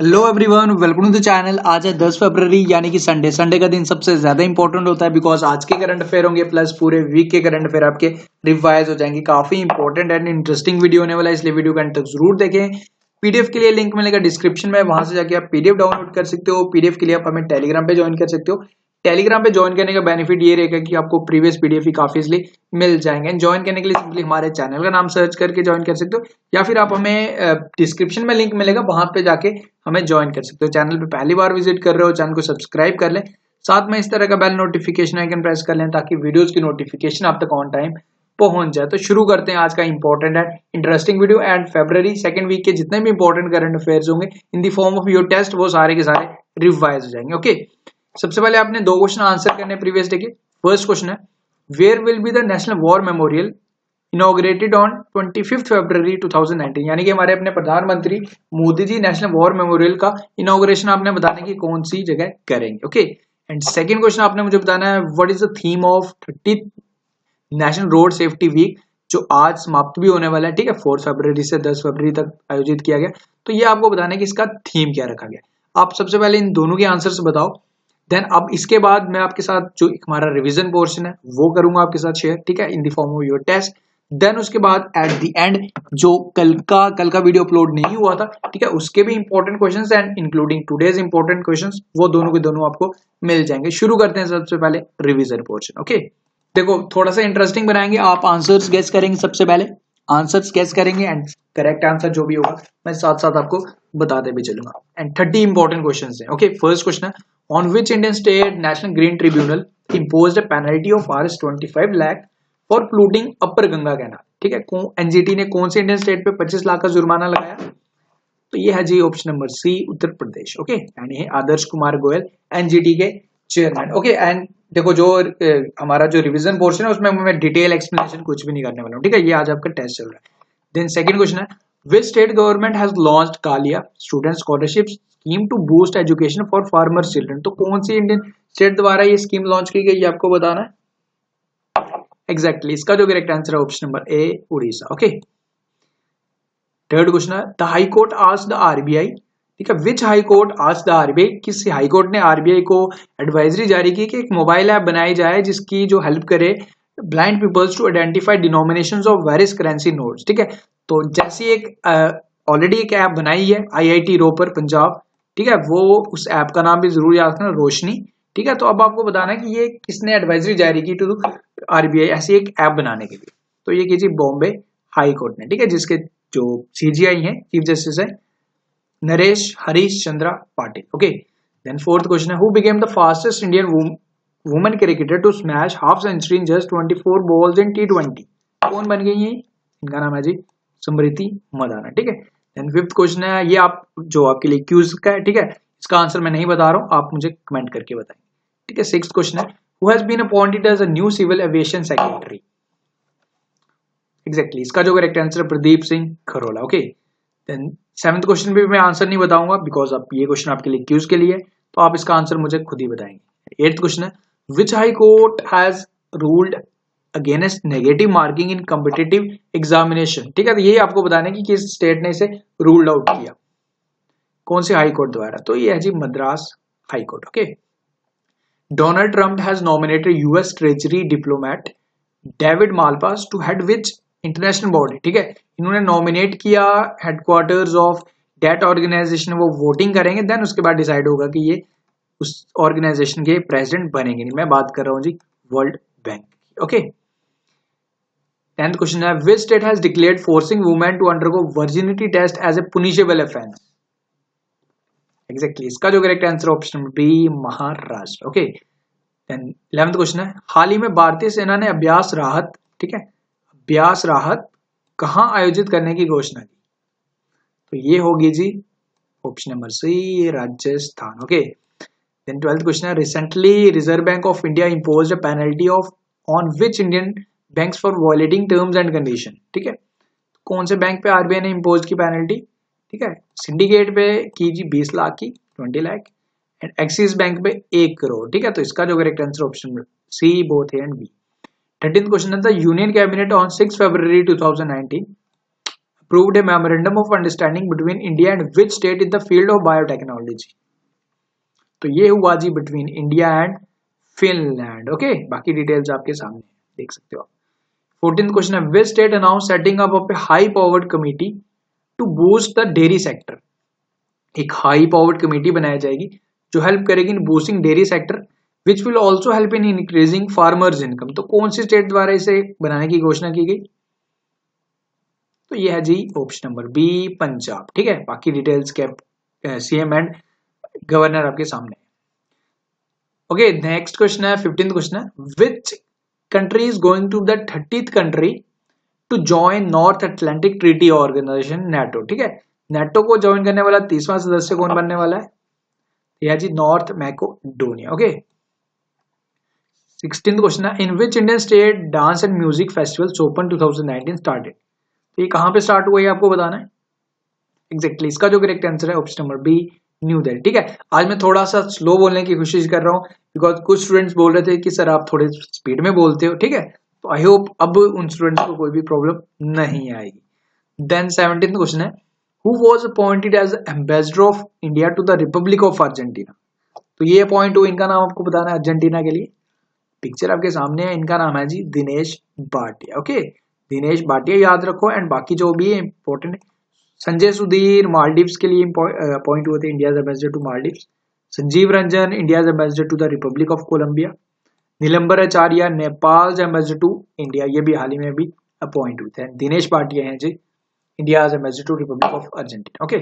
Hello everyone, welcome to the channel. आज है 10 फरवरी यानी कि संडे का दिन सबसे ज्यादा इंपॉर्टेंट होता है बिकॉज आज के करंट अफेयर होंगे प्लस पूरे वीक के करंट अफेयर आपके रिवाइज हो जाएंगे। काफी इंपॉर्टेंट एंड इंटरेस्टिंग वीडियो होने वाला है, इसलिए वीडियो का अंत तक जरूर देखें। पीडीएफ के लिए लिंक मिलेगा डिस्क्रिप्शन में, वहां से जाके आप पीडीएफ डाउनलोड कर सकते हो। पीडीएफ के लिए आप हमें टेलीग्राम पे ज्वाइन कर सकते हो। टेलीग्राम पे ज्वाइन करने का बेनिफिट ये रहेगा कि आपको प्रीवियस पीडीएफ ही काफी इजली मिल जाएंगे। ज्वाइन करने के लिए सिंपली हमारे चैनल का नाम सर्च करके ज्वाइन कर सकते हो, या फिर आप हमें डिस्क्रिप्शन में लिंक मिलेगा, वहां पे जाके हमें ज्वाइन कर सकते हो। चैनल पे पहली बार विजिट कर रहे हो, चैनल को सब्सक्राइब कर लें, साथ में इस तरह का बेल नोटिफिकेशन आइकन प्रेस कर लें ताकि वीडियोस की नोटिफिकेशन आप तक ऑन टाइम पहुंच जाए। तो शुरू करते हैं आज का important and interesting video. And फरवरी सेकंड वीक के जितने भी इंपॉर्टेंट करंट अफेयर्स होंगे in the form of your test, वो सारे के सारे रिवाइज हो जाएंगे। ओके, सबसे पहले आपने दो क्वेश्चन आंसर करने प्रीवियस डे के। फर्स्ट क्वेश्चन है, where will be the national war memorial inaugurated on 25 February 2019, यानी कि हमारे अपने प्रधानमंत्री Modi ji national war memorial का इनॉग्रेशन आपने बताने की कौन सी जगह करेंगे। ओके, एंड सेकंड क्वेश्चन आपने मुझे बताना है, what is the theme of 30 national road safety week, जो आज समाप्त भी होने वाला है। ठीक है, 4 फरवरी से 10 फरवरी तक आयोजित किया गया। तो ये आपको बताना है कि इसका थीम क्या रखा गया। आप सबसे पहले इन दोनों के आंसर्स बताओ, देन अब इसके बाद मैं आपके साथ जो हमारा रिवीजन पोर्शन है वो करूंगा आपके साथ शेयर, ठीक है, in the form of your test. Then उसके बाद एट द एंड जो कल का वीडियो अपलोड नहीं हुआ था, ठीक है, उसके भी important questions and including today's important questions, वो दोनों के दोनों आपको मिल जाएंगे। शुरू करते हैं सबसे पहले रिवीजन पोर्शन। ओके, देखो थोड़ा सा इंटरेस्टिंग बनाएंगे। आप आंसर्स गेस करेंगे, सबसे पहले आंसर्स गेस करेंगे एंड करेक्ट आंसर जो भी होगा मैं साथ साथ आपको बताते भी चलूंगा। एंड 30 इंपॉर्टेंट क्वेश्चंस हैं। ओके, फर्स्ट क्वेश्चन है, on which Indian state National Green Tribunal imposed a penalty of ₹25 lakh for polluting upper Ganga canal. ठीक है, एनजीटी ने कौन से इंडियन स्टेट पे 25 लाख का जुर्माना लगाया? तो ये है जी option number C, Uttar Pradesh. Okay, and ये आदर्श कुमार गोयल एनजीटी के चेयरमैन। ओके, एंड देखो जो हमारा जो रिवीजन पोर्शन है उसमें मैं डिटेल एक्सप्लेनेशन कुछ भी नहीं करने वाला हूँ। ठीक है, ये आज आपका टेस्ट चल रहा है। देन सेकंड क्वेश्चन है, which state government has launched Kalia student scholarship scheme to boost education for farmer children. तो कौन सी इंडियन स्टेट द्वारा ये स्कीम लॉन्च की गई, आपको बताना है। एग्जैक्टली, इसका जो करेक्ट आंसर है option number A, Orissa. Okay, third question है, the high court asked the RBI, ठीक है, which high court asked the RBI, किस हाई कोर्ट ने आरबीआई को एडवाइजरी जारी की कि एक मोबाइल ऐप बनाई जाए जिसकी जो हेल्प करे blind peoples to identify denominations of various currency notes. ठीक है, तो जैसी एक ऑलरेडी एक ऐप बनाई है आईआईटी रोपर पंजाब, ठीक है, वो उस ऐप का नाम भी जरूर याद रखना, रोशनी। ठीक है, तो अब आपको बताना है कि ये किसने एडवाइजरी जारी की टू आरबीआई ऐसी एक ऐप बनाने के लिए। तो ये कीजिए बॉम्बे हाई कोर्ट ने, ठीक है, जिसके जो सीजीआई है, चीफ जस्टिस है Naresh Harish Chandra Patil. Okay, then fourth question है, who became the fastest Indian women cricketer to smash half century in just 24 balls in T20? कौन बन गई है? इनका नाम है जी स्मृति मंदाना। ठीक है, देन फिफ्थ क्वेश्चन है, ये आप जो आपके लिए क्यूज का है, ठीक है, इसका आंसर मैं नहीं बता रहा हूं, आप मुझे कमेंट करके बताएंगे। ठीक है, सिक्स्थ क्वेश्चन है, who has been appointed as a new civil aviation secretary? Exactly, इसका जो करेक्ट आंसर है Pradeep Singh Kharola. Okay, then seventh question भी मैं आंसर नहीं बताऊंगा बिकॉज आप ये क्वेश्चन आपके लिए क्यूज के लिए, तो आप इसका आंसर मुझे खुद ही बताएंगे। एट्थ क्वेश्चन है, which high court has ruled against negative marking in competitive examination? ठीक है, तो ये आपको बताना है कि किस स्टेट ने इसे रूल्ड आउट किया, कौन से हाई कोर्ट द्वारा? तो ये है जी Madras high court. Okay, Donald Trump has nominated US treasury diplomat David Malpass to head which international body? ठीक है, इन्होंने नॉमिनेट किया हेडक्वार्टर्स ऑफ डेट ऑर्गेनाइजेशन, वो वोटिंग करेंगे, देन उसके बाद डिसाइड होगा कि ये उस ऑर्गेनाइजेशन के प्रेसिडेंट बनेंगे। नहीं, मैं बात कर रहा हूं जी वर्ल्ड बैंक की। ओके, 10th क्वेश्चन है, which state has declared forcing women to undergo virginity test as a punishable offence? Exactly, इसका जो correct answer option B, Maharashtra. Okay, then 11th question है, हाल ही में भारतीय सेना ने अभ्यास राहत, ठीक है, अभ्यास राहत कहां आयोजित करने की घोषणा की? तो ये होगी जी option number C, Rajasthan. Okay, then 12th question है, recently Reserve Bank of India imposed a penalty of on which Indian banks for violating terms and condition? ठीक है, कौन से बैंक पे आरबीआई ने इम्पोज की पेनल्टी? ठीक है, सिंडिकेट पे की जी 20 लाख की, 20 लाख, एंड एक्सिस बैंक पे 1 करोड़। ठीक है, तो इसका जो correct answer option C, both A and B. 13th question है, the union cabinet on 6 February 2019 approved a memorandum of understanding between India and which state in the field of biotechnology? तो ये हुआ जी between India and Finland. Okay, बाकी details आपके सामने देख सकते हो। 14th क्वेश्चन है, which state announce setting up of a high powered committee to boost the dairy sector? एक हाई पावर्ड कमेटी बनाई जाएगी जो हेल्प करेगी in boosting dairy sector which will also help in increasing farmers income. तो कौन सी state द्वारा इसे बनाने की घोषणा की गई? तो ये है जी ऑप्शन नंबर बी, पंजाब। ठीक है, बाकी डिटेल्स के सीएम एंड गवर्नर आपके सामने। ओके, नेक्स्ट क्वेश्चन है 15th क्वेश्चन है, which country is going to the 30th country to join North Atlantic Treaty Organization NATO? ठीक है, नेटो को ज्वाइन करने वाला 30वां सदस्य कौन बनने वाला है? यह जी North Macedonia. Okay, 16th question है, in which Indian state dance and music festival open 2019 started? तो ये कहां पे स्टार्ट हुआ है आपको बताना है एग्जैक्टली। इसका जो करेक्ट आंसर है option number B, New Delhi. ठीक है, आज मैं थोड़ा सा स्लो बोलने की कोशिश कर रहा हूँ बिकॉज कुछ स्टूडेंट्स बोल रहे थे कि सर आप थोड़े स्पीड में बोलते हो। ठीक है, तो आई होप अब उन स्टूडेंट्स को कोई भी प्रॉब्लम नहीं आएगी। देन 17th क्वेश्चन है, who was appointed as ambassador of India to the Republic of Argentina? तो ये अपॉइंट हुआ, इनका नाम आपको बताना है अर्जेंटीना के लिए। पिक्चर आपके सामने है, इनका नाम है जी दिनेश भाटिया। ओके, दिनेश भाटिया याद रखो। एंड बाकी जो भी है इंपॉर्टेंट है, संजय सुधीर मालदीव्स के लिए अपॉइंट हुए थे India ambassador to Maldives. Sanjeev Ranjan India ambassador to the Republic of Colombia. Nilambar Acharya Nepal ambassador to India, ये भी हाल ही में भी अपॉइंट हुए थे। दिनेश भाटिया हैं जी India ambassador to Republic of Argentina. Okay,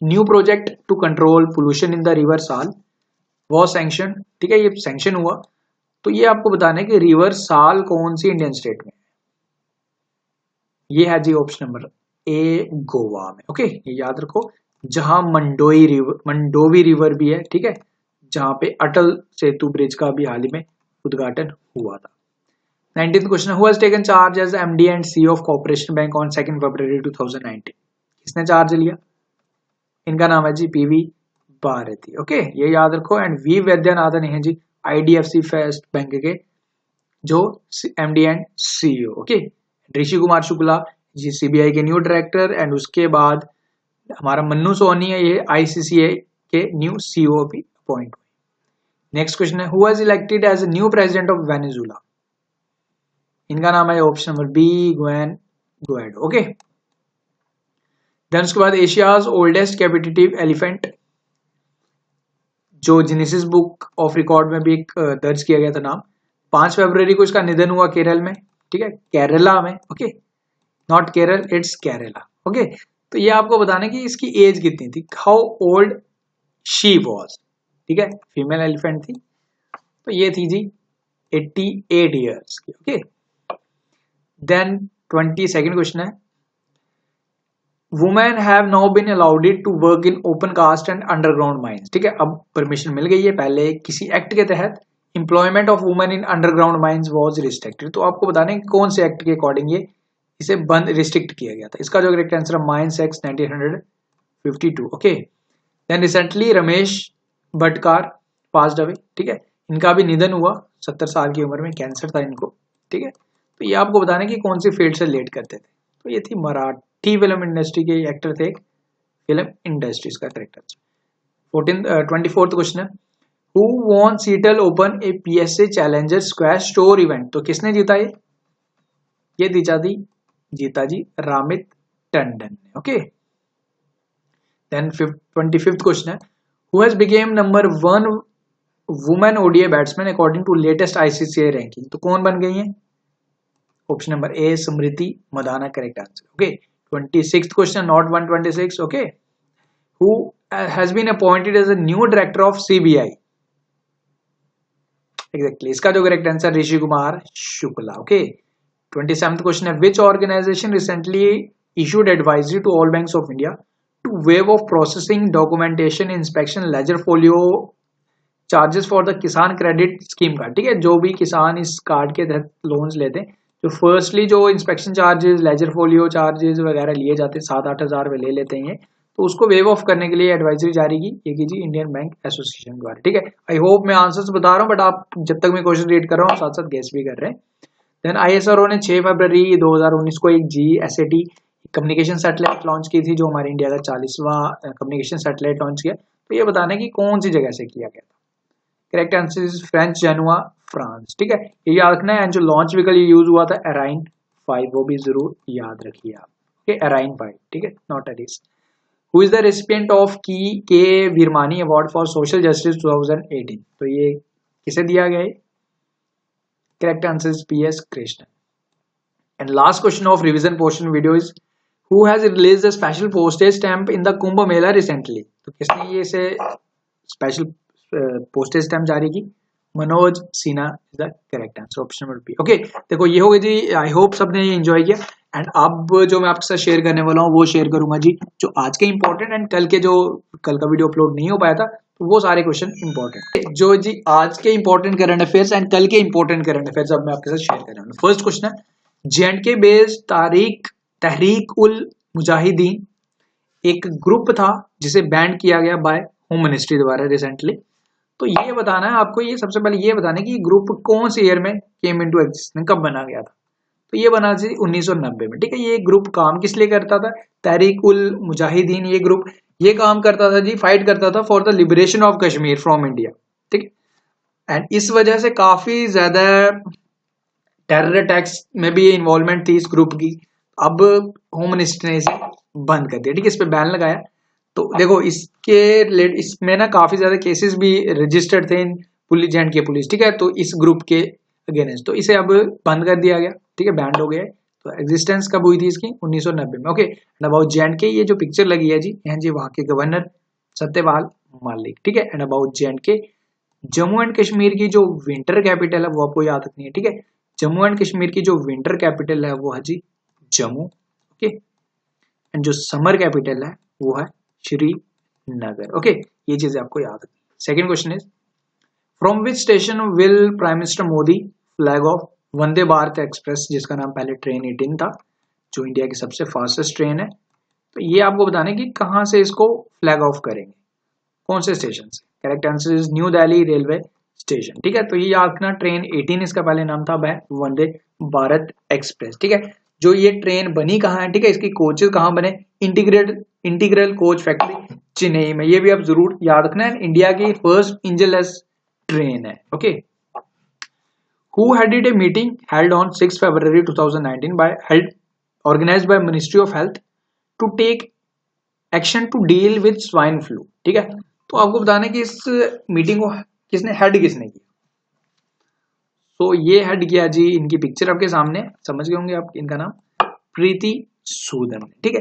new project to control pollution in the river Sal वो सैंक्शन। ठीक है, ये सैंक्शन हुआ। तो ये आपको बताना है कि रिवर साल कौन सी इंडियन स्टेट में? ये है जी ऑप्शन नंबर ए, गोवा में। ओके, ये याद रखो, जहां मंडोवी रिवर भी है। ठीक है, जहां पे अटल सेतु ब्रिज का भी हाल ही में उद्घाटन हुआ था। 19th question, who has taken charge as MD and CEO of Corporation Bank on 2 February 2019? किसने चार्ज लिया? इनका नाम है जी पीवी भारती। ओके, ये याद रखो। एंड वी वैद्यनाथन है जी आईडीएफसी फर्स्ट बैंक के जो MD and CEO. Okay, Rishi Kumar Shukla ji CBI के न्यू डायरेक्टर। एंड उसके बाद हमारा मन्नू सोनी है, ये आईसीसीआई के न्यू सीईओ भी अपॉइंट हुए। नेक्स्ट क्वेश्चन है, who was elected as new president of Venezuela? इनका नाम है option number B, Juan Guaido. Okay, then उसके बाद एशियाज ओल्डेस्ट कैपिटेटिव एलिफेंट, जो जिनेसिस बुक ऑफ रिकॉर्ड में भी एक दर्ज किया गया था नाम। 5 फरवरी को इसका निधन हुआ केरल में। ठीक है, केरला में। Okay, not Kerala, it's Kerala. Okay, तो ये आपको बताना है कि इसकी एज कितनी थी, हाउ ओल्ड शी वॉज। ठीक है, फीमेल एलिफेंट थी, तो ये थी जी 88 ईयर्स की। ओके, देन 22nd क्वेश्चन है, women have now been allowed to work in open cast and underground mines. ठीक है, अब परमिशन मिल गई है। पहले किसी एक्ट के तहत employment of women in underground mines was restricted. तो आपको बताने कि कौन से एक्ट के अकॉर्डिंग ये इसे बंद रिस्ट्रिक्ट किया गया था। इसका जो करेक्ट आंसर है mines act 1952। Okay, then recently Ramesh Bhatkar passed away. ठीक है, इनका भी निधन हुआ 70 साल की उम्र में, कैंसर था इनको। ठीक है, तो ये आपको बताना कि कौन सी फील्ड से रिलेट करते थे। तो ये थी मराठी फिल्म इंडस्ट्री के एक्टर थे, फिल्म इंडस्ट्रीज का करेक्ट आंसर। 24th क्वेश्चन है, who won Seattle open a PSA challenger squash tour event? तो किसने जीता ये जीता जी रामित टंडन ने। ओके, देन 25th क्वेश्चन है, who has become number 1 women ODI batsman according to latest ICCI ranking? तो कौन बन गई है? Option number A, Smriti Mandhana correct answer. Okay, 26th question, not 126। Okay, who has been appointed as a new director of CBI? Exactly, इसका जो correct answer Rishi Kumar Shukla. Okay, 27th question है, which organisation recently issued advisory to all banks of India to waive of processing documentation inspection ledger folio charges for the Kisan credit scheme card? ठीक है, जो भी किसान इस card के तहत लोन्स लेते हैं, तो फर्स्टली जो inspection charges, laser folio charges वगैरह लिए जाते हैं, 7-8 हज़ार वे ले लेते हैं, तो उसको वेव ऑफ करने के लिए एडवाइजरी जारी की जी इंडियन बैंक एसोसिएशन द्वारा। ठीक है, आई होप मैं आंसर्स बता रहा हूँ, बट आप जब तक मैं क्वेश्चन रीड कर रहा हूँ साथ साथ गेस भी कर रहे हैं। देन आईएसआरओ ने 6 फरवरी 2019 को एक GSAT कम्युनिकेशन सैटेलाइट लॉन्च की थी, जो हमारे इंडिया का 40वां कम्युनिकेशन सैटेलाइट लॉन्च किया। तो ये बताना है कि कौन सी जगह से किया गया था। Correct answer is French Guiana, France. ठीक है, ये याद रखना है। जो लॉन्च व्हीकल ये यूज हुआ था एराइन 5, वो भी जरूर याद रखिए आप। ओके, एराइन 5, ठीक है, not Aries. Who is the recipient of की K Veeramani award for social justice 2018? तो ये किसे दिया गया है? Correct answer is PS Krishnan. And last question of revision portion video is who has released a special postage stamp in the Kumbh Mela recently? तो किसने ये से स्पेशल पोस्टेज स्टैम्प जारी की? Manoj Sinha is the correct answer, option number B. Okay, देखो ये हो गई जी। आई होप सबने ये एंजॉय किया। एंड अब जो मैं आपके साथ शेयर करने वाला हूँ वो शेयर करूंगा जी, जो आज के इंपॉर्टेंट एंड कल के जो कल का वीडियो अपलोड नहीं हो पाया था, तो वो सारे क्वेश्चन इंपॉर्टेंट जो जी आज के इंपॉर्टेंट करंट अफेयर्स एंड कल के इंपॉर्टेंट करंट अफेयर्स अब मैं आपके साथ शेयर कर रहा हूँ। फर्स्ट क्वेश्चन है, JNK बेस्ड तहरीक उल मुजाहिदीन एक ग्रुप था जिसे बैन किया गया बाय होम मिनिस्ट्री द्वारा रिसेंटली। तो ये बताना है आपको, ये सबसे पहले ये बताना है कि ग्रुप कौन से ईयर में केम इनटू एग्जिस्टेंस, कब बना गया था। तो ये बना थी 1990 में। ठीक है, ये ग्रुप काम किस लिए करता था? तहरीक उल मुजाहिदीन ये ग्रुप ये काम करता था जी, फाइट करता था for the liberation of Kashmir from India. ठीक है, एंड इस वजह से काफी ज्यादा टेरर अटैक्स में भी इन्वॉल्वमेंट थी इस ग्रुप की। अब होम मिनिस्टर ने इसे बंद कर दिया। ठीक है, इस पे बैन लगाया। तो देखो इसमें ना काफी ज्यादा केसेस भी रजिस्टर्ड थे इन पुलिस एंड के पुलिस। ठीक है, तो इस ग्रुप के अगेंस्ट तो इसे अब बंद कर दिया गया। ठीक है, बैंड हो गया। तो एग्जिस्टेंस कब हुई थी इसकी? 1990 में। ओके, एंड अबाउट JNK ये जो पिक्चर लगी है जी, यहाँ जी वहां के गवर्नर सत्यपाल मलिक। ठीक है, and about JNK Jammu and Kashmir की जो विंटर कैपिटल है वो आपको याद रखनी है। ठीक है, जम्मू एंड कश्मीर की जो विंटर कैपिटल है वो है जी जम्मू। ओके, एंड जो समर कैपिटल है वो है श्रीनगर। ओके, ये चीजें आपको याद रखनी है। Second question is from which station will prime minister Modi flag of Vande Bharat express, जिसका नाम पहले ट्रेन 18 था, जो इंडिया की सबसे फास्टेस्ट ट्रेन है। तो ये आपको बताना है कि कहां से इसको फ्लैग ऑफ करेंगे, कौन से स्टेशन से। Correct answer is new Delhi railway station. ठीक है, तो ये याद रखना ट्रेन 18 इसका पहले नाम था वंदे भारत एक्सप्रेस। ठीक है, जो ये ट्रेन बनी कहाँ है? ठीक है, इसकी कोचेस कहाँ बने? इंटीग्रल कोच फैक्ट्री चेन्नई में। ये भी आप जरूर याद रखना है। इंडिया की फर्स्ट इंजनलेस ट्रेन है। Okay, who headed a meeting held on 6 February 2019 organized by Ministry of Health to take action to deal with swine flu? ठीक है, तो आपको बताना है कि इस मीटिंग को किसने किया। तो ये हेड किया जी, इनकी पिक्चर आपके सामने समझ गए होंगे आप, इनका नाम प्रीति सूदन। ठीक है,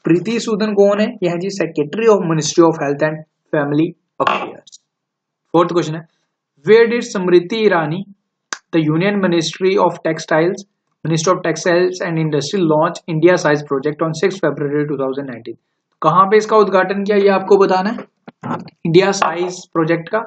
प्रीति सूदन कौन है? यह है जी secretary of ministry of health and family affairs. Fourth question है where did Smriti Irani the union ministry of textiles and industry launch India size project on 6 February 2019? कहां पे इसका उद्घाटन किया ये आपको बताना है, इंडिया साइज प्रोजेक्ट का।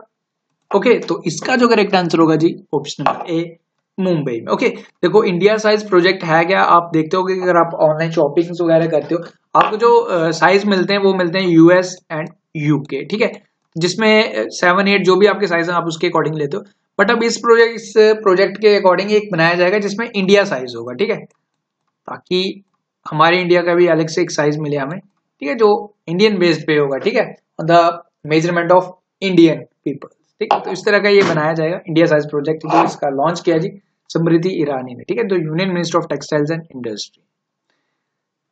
ओके, तो इसका जो करेक्ट आंसर होगा जी ऑप्शन नंबर ए, मुंबई में। ओके, देखो इंडिया साइज प्रोजेक्ट है क्या, आप देखते हो कि अगर आप ऑनलाइन शॉपिंग वगैरह करते हो, आपको जो साइज मिलते हैं वो मिलते हैं US एंड UK। ठीक है, जिसमें 7, 8 जो भी आपके साइज है आप उसके अकॉर्डिंग लेते हो। बट अब इस प्रोजेक्ट के अकॉर्डिंग एक बनाया जाएगा जिसमें इंडिया साइज होगा। ठीक है, ताकि हमारे इंडिया का भी अलग से एक साइज मिले हमें। ठीक है, जो इंडियन बेस्ड पे होगा। ठीक है, the measurement of Indian people. ठीक है, तो इस तरह का ये बनाया जाएगा इंडिया साइज प्रोजेक्ट, जो इसका लॉन्च किया जी स्मृति ईरानी ने। ठीक है, तो union minister of textiles and industry,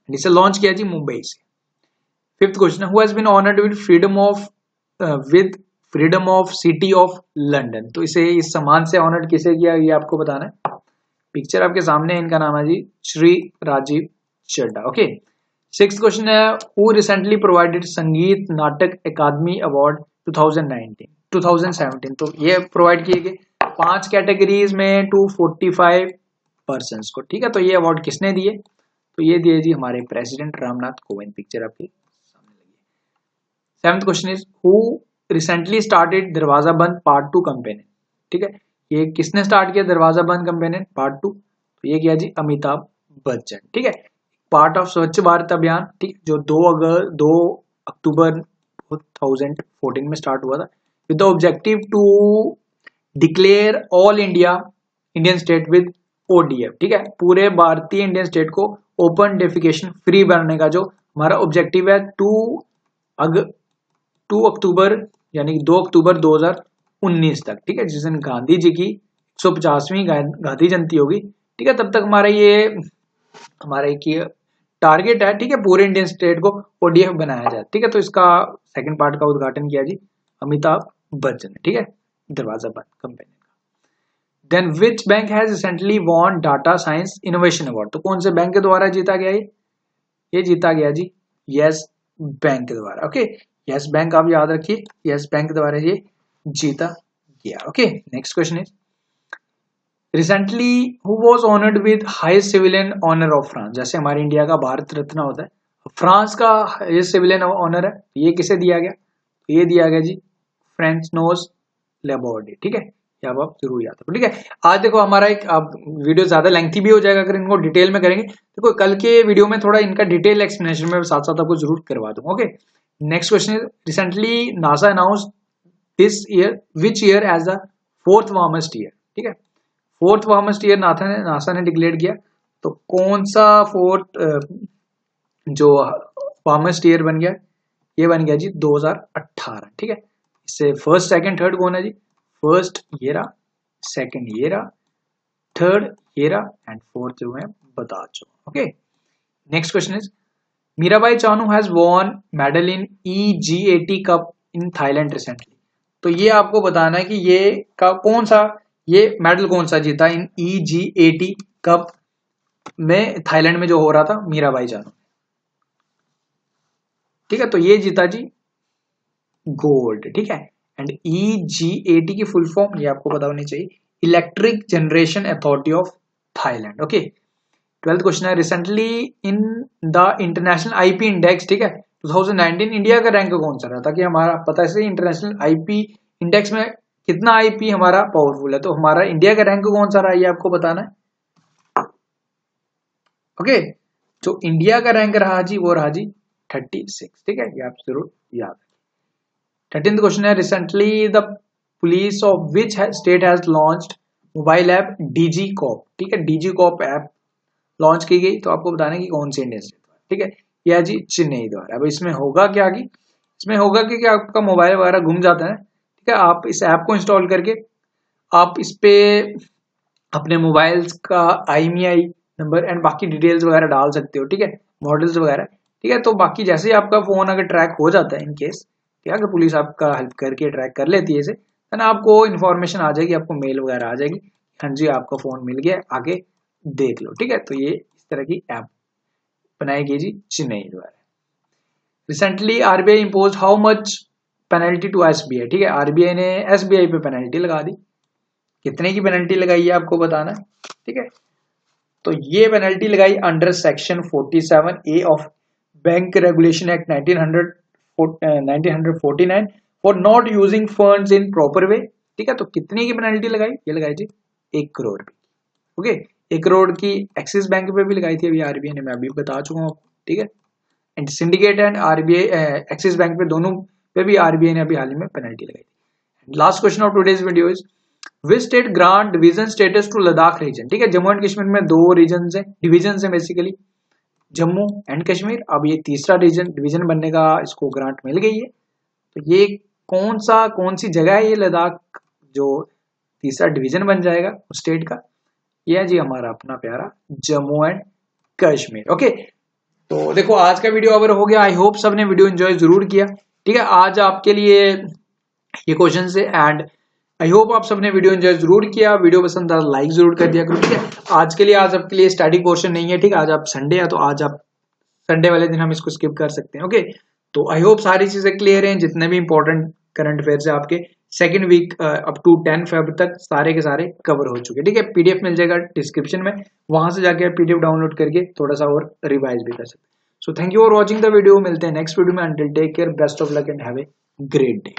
इसे लॉन्च किया जी मुंबई से। Fifth question, who has been honoured with freedom of city of London? तो इसे इस सम्मान से ऑनर्ड किसे किया ये आपको बताना है। पिक्चर आपके सामने, इनका नाम है जी Shri Rajiv Chadha. Okay, sixth question है who recently provided Sangeet Natak academy award 2017? तो ये प्रोवाइड किए गए 5 कैटेगरीज में 245 पर्संस को। ठीक है, तो ये अवार्ड किसने दिए? तो ये दिए जी हमारे प्रेसिडेंट रामनाथ कोविंद। पिक्चर आपके सामने लगी है। Seventh question is who recently started दरवाजा बंद पार्ट 2 कैंपेन? ठीक है, ये किसने स्टार्ट किया दरवाजा बंद कैंपेन पार्ट 2? तो ये किया जी अमिताभ बच्चन। ठीक है, पार्ट ऑफ स्वच्छ भारत अभियान। ठीक, जो 2 अक्टूबर 2014 में स्टार्ट हुआ था with the objective to declare all Indian state with ODF। ठीक है, पूरे भारतीय इंडियन स्टेट को ओपन डेफिकेशन फ्री बनाने का जो हमारा ऑब्जेक्टिव है 2 अक्टूबर यानी 2 अक्टूबर 2019 तक, ठीक है, जिस दिन गांधी जी की 150वीं गांधी जयंती होगी, ठीक है, तब तक हमारा एक ये टारगेट है, ठीक है, पूरे इंडियन स्टेट को ओडीएफ बनाया जाए, ठीक है। तो इसका सेकंड पार्ट का उद्घाटन किया जी अमिताभ बच्चन ने, ठीक है, दरवाजा बंद कंपनी का। Then which bank has recently won data science innovation award, तो कौन से बैंक के द्वारा जीता गया ये जीता गया जी यस बैंक के द्वारा। ओके, यस बैंक आप याद रखिए, यस बैंक के द्वारा ये जीता गया। Okay, next question is recently who was honoured with highest civilian honour of France, जैसे हमारे इंडिया का भारत रत्न होता है, फ्रांस का हाईएस्ट सिविलियन ऑनर है, ये किसे दिया गया, ये दिया गया जी फ्रांसोis लेबोर्डी, ठीक है, ये आप जरूर याद रखो, ठीक है। आज देखो हमारा एक अब वीडियो ज्यादा लेंथी भी हो जाएगा अगर इनको डिटेल में करेंगे, देखो कल के वीडियो में थोड़ा इनका डिटेल एक्सप्लेनेशन में साथ साथ आपको जरूर करवा दूंगा। Okay, next question is recently NASA announce this year which year as the 4th warmest year, ठीक है, 4th वार्मेस्ट ईयर नासा ने डिक्लेयर किया, तो कौन सा 4th जो वार्मेस्ट ईयर बन गया, ये बन गया जी 2018, ठीक है। इससे फर्स्ट सेकंड थर्ड कौन है जी, फर्स्ट ये रहा, सेकंड ये रहा, थर्ड ये रहा एंड फोर्थ जो मैं बता चुका। Okay, next question is Mirabai Chanu has won medal in EG80 cup in Thailand recently, तो ये आपको बताना है कि ये मेडल कौन सा जीता इन EG80 कप में थाईलैंड में जो हो रहा था मीराबाई चानू, ठीक है, तो ये जीता जी गोल्ड, ठीक है। एंड EG80 की फुल फॉर्म ये आपको पता होनी चाहिए, electric generation authority of Thailand. Okay, 12th question है recently in the international IP index, ठीक है, 2019 इंडिया का रैंक कौन सा रहा, ताकि हमारा पता है इंटरनेशनल आईपी इंडेक्स में कितना आईपी हमारा पावरफुल है, तो हमारा इंडिया का रैंक कौन सा रहा ये आपको बताना है। ओके, जो इंडिया का रैंक रहा जी वो रहा जी 36, ठीक है, ये आप जरूर याद रखें। 13th क्वेश्चन है recently the police of which state has launched mobile app DigiCop, ठीक है, डीजी कॉप ऐप लॉन्च की गई, तो आपको बताना है कि कौन से इंडियन स्टेट, ठीक है, यह जी चेन्नई द्वारा। अब इसमें होगा क्या कि इसमें होगा कि आपका मोबाइल वगैरह गुम जाता है, ठीक है, आप इस ऐप को इंस्टॉल करके आप इस पे अपने मोबाइल्स का IMEI नंबर एंड बाकी डिटेल्स वगैरह डाल सकते हो, ठीक है, मॉडल्स वगैरह, ठीक है। तो बाकी जैसे ही आपका फोन अगर ट्रैक हो जाता है इन केस, ठीक है, अगर पुलिस आपका हेल्प करके ट्रैक कर लेती है इसे, तो ना आपको इन्फॉर्मेशन आ जाएगी, आपको मेल वगैरह आ जाएगी, हाँ जी आपका फोन मिल गया, आगे देख लो, ठीक है। तो ये इस तरह की ऐप बनाई गई जी चेन्नई द्वारा। Recently RBI impose how much penalty to SBI, ठीक है, RBI ने SBI पे पेनल्टी लगा दी, कितने की पेनल्टी लगाई है आपको बताना है, ठीक है। तो ये पेनल्टी लगाई under section 47A of bank regulation act 1949 for not using funds in proper way, ठीक है। तो कितने की पेनल्टी लगाई, ये लगाई जी 1 करोड़ की। ओके, 1 करोड़ की एक्सिस बैंक पे भी लगाई थी अभी RBI ने, मैं अभी बता चुका हूँ, ठीक है। And syndicate and RBI axis bank पे दोनों पे भी RBI ने अभी हाल ही में पेनल्टी लगाई थी। Last question of today's video is which state grant division status to Ladakh region, ठीक है, जम्मू एंड कश्मीर में 2 रीजन है, डिवीजन है बेसिकली, जम्मू एंड कश्मीर, अब ये तीसरा डिवीजन बनने का इसको ग्रांट मिल गई है, तो ये कौन सी जगह है ये लद्दाख जो तीसरा डिवीजन बन जाएगा उस स्टेट का, ये है जी हमारा अपना प्यारा जम्मू एंड कश्मीर। ओके, तो देखो आज का वीडियो अगर हो गया, आई होप सबने वीडियो एंजॉय जरूर किया, ठीक है। आज आपके लिए ये क्वेश्चन है एंड आई होप आप सबने वीडियो एंजॉय जरूर किया, वीडियो पसंद था लाइक जरूर कर दिया करो, ठीक है। आज आपके लिए स्टडी पोर्शन नहीं है, ठीक है, आज आप संडे है तो आज आप संडे वाले दिन हम इसको स्किप कर सकते हैं। ओके, तो आई होप सारी चीजें क्लियर हैं, जितने भी इंपॉर्टेंट करंट अफेयर्स है आपके second week up to 10 Feb तक सारे के सारे कवर हो चुके हैं, ठीक है। PDF मिल जाएगा डिस्क्रिप्शन में, वहां से जाके आप PDF डाउनलोड करके थोड़ा सा और रिवाइज भी कर सकते हैं। So thank you for watching the video, मिलते हैं नेक्स्ट वीडियो में, until take care, best of luck and have a great day.